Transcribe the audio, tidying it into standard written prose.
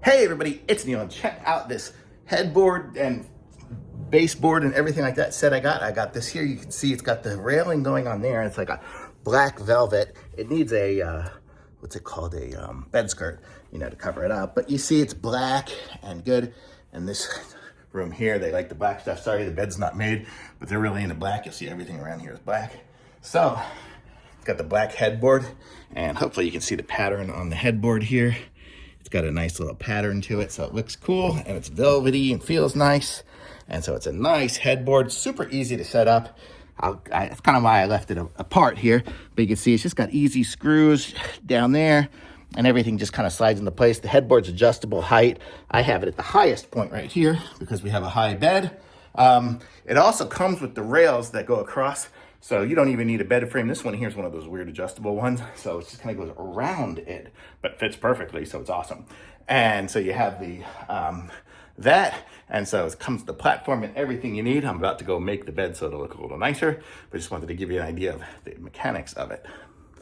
Hey everybody, it's Neil, and check out this headboard and baseboard and everything like that set I got. I got this here. You can see it's got the railing going on there. It's like a black velvet. It needs a, what's it called? A bed skirt, to cover it up. But you see it's black and good. And this room here, they like the black stuff. Sorry, the bed's not made, but they're really into black. You'll see everything around here is black. So it's got the black headboard, and hopefully you can see the pattern on the headboard here. It's got a nice little pattern to it, so it looks cool, and it's velvety and feels nice. And so it's a nice headboard, super easy to set up. That's kind of why I left it apart here, but you can see it's just got easy screws down there, and everything just kind of slides into place. The headboard's adjustable height. I have it at the highest point right here because we have a high bed. It also comes with the rails that go across, so you don't even need a bed frame. This one here is one of those weird adjustable ones, so it just kind of goes around it, but fits perfectly, so it's awesome. And so you have the that, and so it comes with the platform and everything you need. I'm about to go make the bed so it'll look a little nicer, but just wanted to give you an idea of the mechanics of it.